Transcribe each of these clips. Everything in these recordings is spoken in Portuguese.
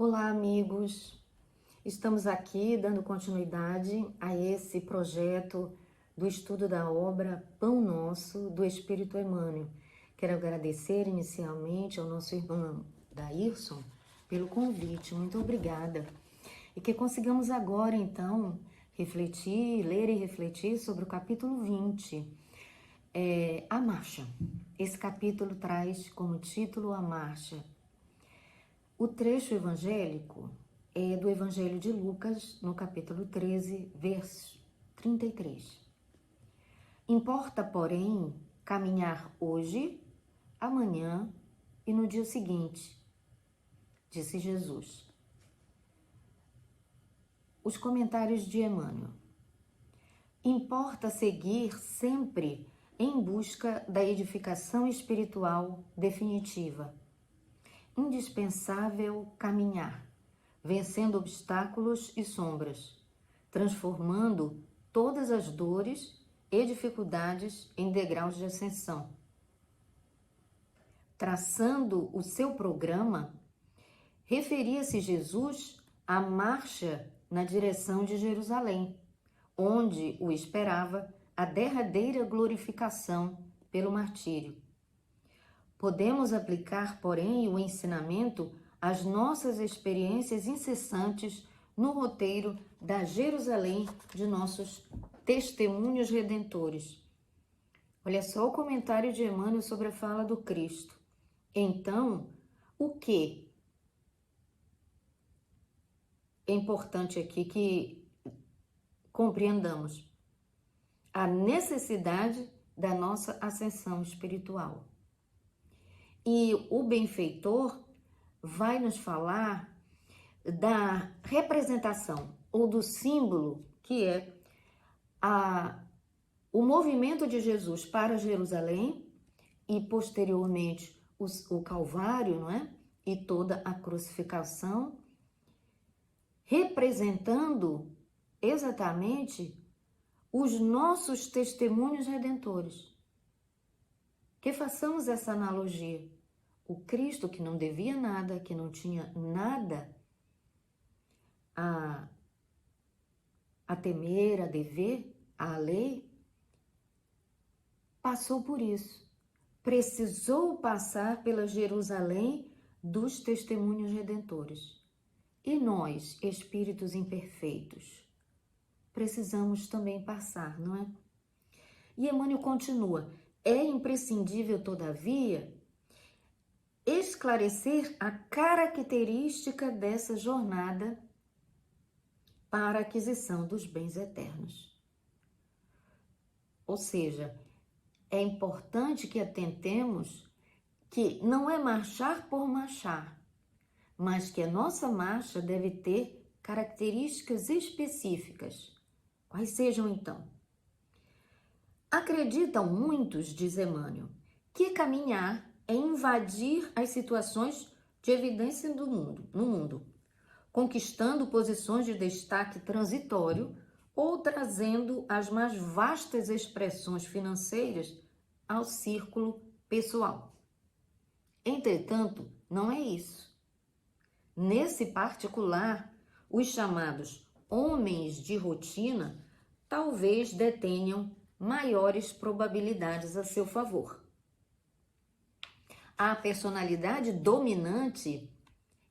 Olá, amigos! Estamos aqui dando continuidade a esse projeto do estudo da obra Pão Nosso, do Espírito Emmanuel. Quero agradecer inicialmente ao nosso irmão Daírson pelo convite, muito obrigada. E que consigamos agora, então, ler e refletir sobre o capítulo 20, A Marcha. Esse capítulo traz como título A Marcha. O trecho evangélico é do Evangelho de Lucas, no capítulo 13, verso 33. Importa, porém, caminhar hoje, amanhã e no dia seguinte, disse Jesus. Os comentários de Emmanuel. Importa seguir sempre em busca da edificação espiritual definitiva. Indispensável caminhar, vencendo obstáculos e sombras, transformando todas as dores e dificuldades em degraus de ascensão. Traçando o seu programa, referia-se Jesus à marcha na direção de Jerusalém, onde o esperava a derradeira glorificação pelo martírio. Podemos aplicar, porém, o ensinamento às nossas experiências incessantes no roteiro da Jerusalém de nossos testemunhos redentores. Olha só o comentário de Emmanuel sobre a fala do Cristo. Então, o que é importante aqui que compreendamos? A necessidade da nossa ascensão espiritual. E o benfeitor vai nos falar da representação ou do símbolo que é o movimento de Jesus para Jerusalém e posteriormente o Calvário, não é? E toda a crucificação, representando exatamente os nossos testemunhos redentores. Que façamos essa analogia. O Cristo que não devia nada, que não tinha nada a temer, a dever, a lei, passou por isso. Precisou passar pela Jerusalém dos testemunhos redentores. E nós, espíritos imperfeitos, precisamos também passar, não é? E Emmanuel continua. É imprescindível, todavia, esclarecer a característica dessa jornada para a aquisição dos bens eternos. Ou seja, é importante que atentemos que não é marchar por marchar, mas que a nossa marcha deve ter características específicas. Quais sejam, então? Acreditam muitos, diz Emmanuel, que caminhar é invadir as situações de evidência no mundo, conquistando posições de destaque transitório ou trazendo as mais vastas expressões financeiras ao círculo pessoal. Entretanto, não é isso. Nesse particular, os chamados homens de rotina talvez detenham maiores probabilidades a seu favor. A personalidade dominante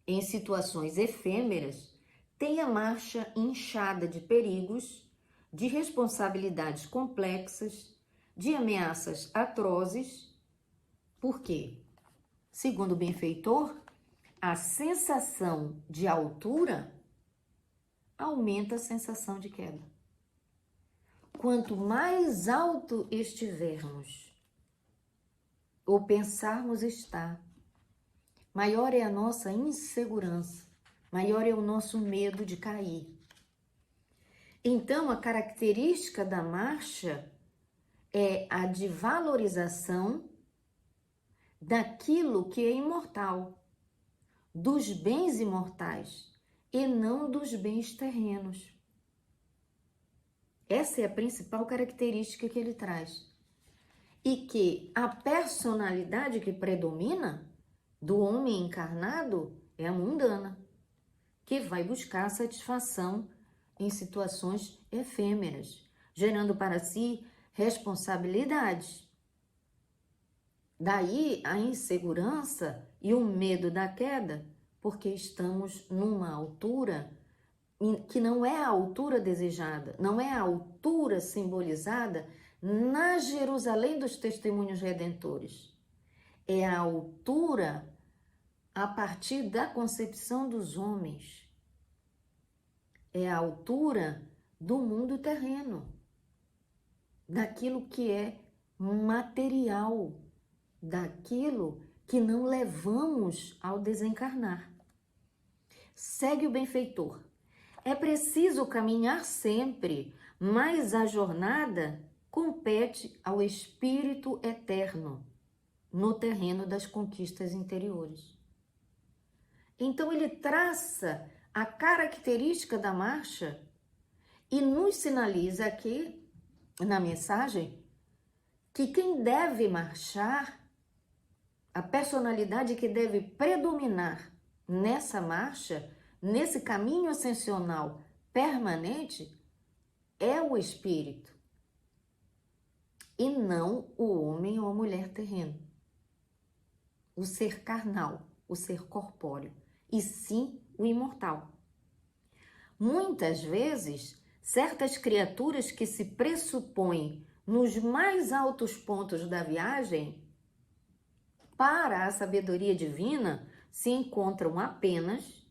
em situações efêmeras tem a marcha inchada de perigos, de responsabilidades complexas, de ameaças atrozes. Por quê? Segundo o benfeitor, a sensação de altura aumenta a sensação de queda. Quanto mais alto estivermos, ou pensarmos estar, maior é a nossa insegurança, maior é o nosso medo de cair. Então, a característica da marcha é a de valorização daquilo que é imortal, dos bens imortais, e não dos bens terrenos. Essa é a principal característica que ele traz. E que a personalidade que predomina do homem encarnado é a mundana. que vai buscar satisfação em situações efêmeras, gerando para si responsabilidades. Daí a insegurança e o medo da queda, porque estamos numa altura que não é a altura desejada, não é a altura simbolizada na Jerusalém dos testemunhos redentores. É a altura a partir da concepção dos homens. É a altura do mundo terreno, daquilo que é material, daquilo que não levamos ao desencarnar. Segue o benfeitor. É preciso caminhar sempre, mas a jornada compete ao espírito eterno no terreno das conquistas interiores. Então ele traça a característica da marcha e nos sinaliza aqui na mensagem que quem deve marchar, a personalidade que deve predominar nessa marcha, nesse caminho ascensional permanente, é o espírito e não o homem ou a mulher terreno, o ser carnal, o ser corpóreo, e sim o imortal. Muitas vezes, certas criaturas que se pressupõem nos mais altos pontos da viagem para a sabedoria divina se encontram apenas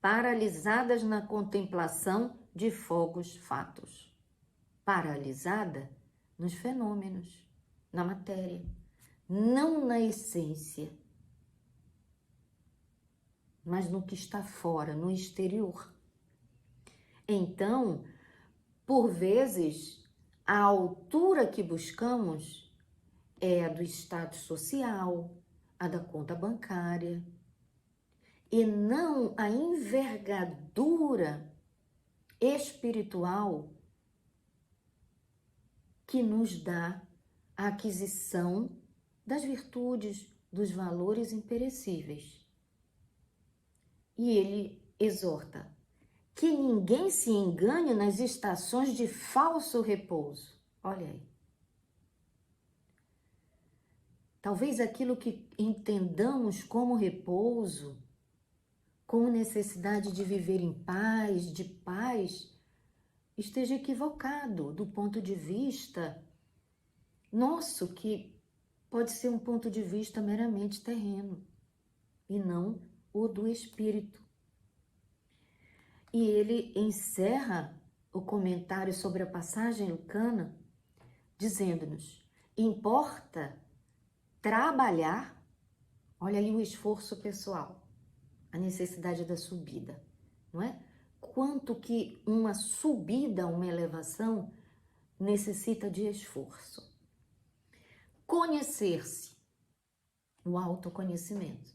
paralisadas na contemplação de fogos fatos, paralisada nos fenômenos, na matéria, não na essência, mas no que está fora, no exterior. Então, por vezes, a altura que buscamos é a do status social, a da conta bancária, e não a envergadura espiritual que nos dá a aquisição das virtudes, dos valores imperecíveis. E ele exorta que ninguém se engane nas estações de falso repouso. Olha aí. Talvez aquilo que entendamos como repouso, como necessidade de viver em paz, de paz, esteja equivocado do ponto de vista nosso, que pode ser um ponto de vista meramente terreno e não o do espírito. E ele encerra o comentário sobre a passagem lucana dizendo-nos: importa trabalhar, olha aí o esforço pessoal, a necessidade da subida, não é? Quanto que uma subida, uma elevação necessita de esforço. Conhecer-se, o autoconhecimento.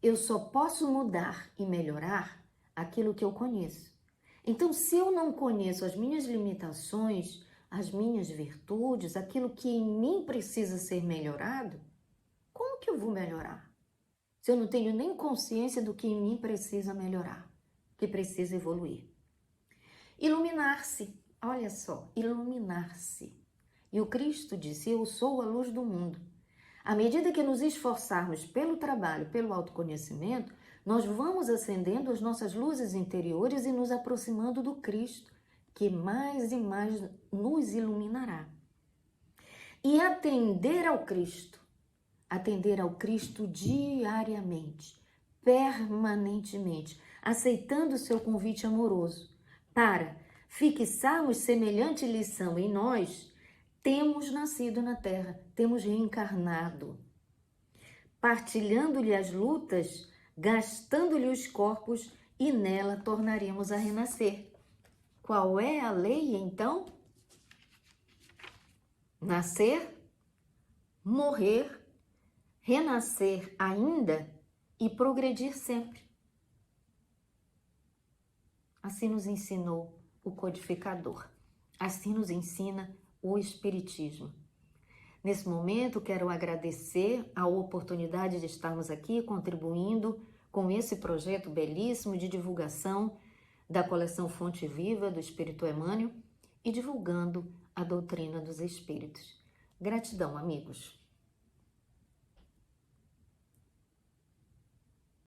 Eu só posso mudar e melhorar aquilo que eu conheço. Então, se eu não conheço as minhas limitações, as minhas virtudes, aquilo que em mim precisa ser melhorado, como que eu vou melhorar? Se eu não tenho nem consciência do que em mim precisa melhorar, que precisa evoluir. Iluminar-se, olha só, iluminar-se. E o Cristo disse: eu sou a luz do mundo. À medida que nos esforçarmos pelo trabalho, pelo autoconhecimento, nós vamos acendendo as nossas luzes interiores e nos aproximando do Cristo, que mais e mais nos iluminará. E atender ao Cristo diariamente, permanentemente, aceitando o seu convite amoroso, para fixarmos semelhante lição em nós, temos nascido na Terra, temos reencarnado, partilhando-lhe as lutas, gastando-lhe os corpos, e nela tornaremos a renascer. Qual é a lei, então? Nascer, morrer, renascer ainda e progredir sempre. Assim nos ensinou o codificador. Assim nos ensina o Espiritismo. Nesse momento, quero agradecer a oportunidade de estarmos aqui contribuindo com esse projeto belíssimo de divulgação da coleção Fonte Viva do Espírito Emmanuel e divulgando a doutrina dos Espíritos. Gratidão, amigos!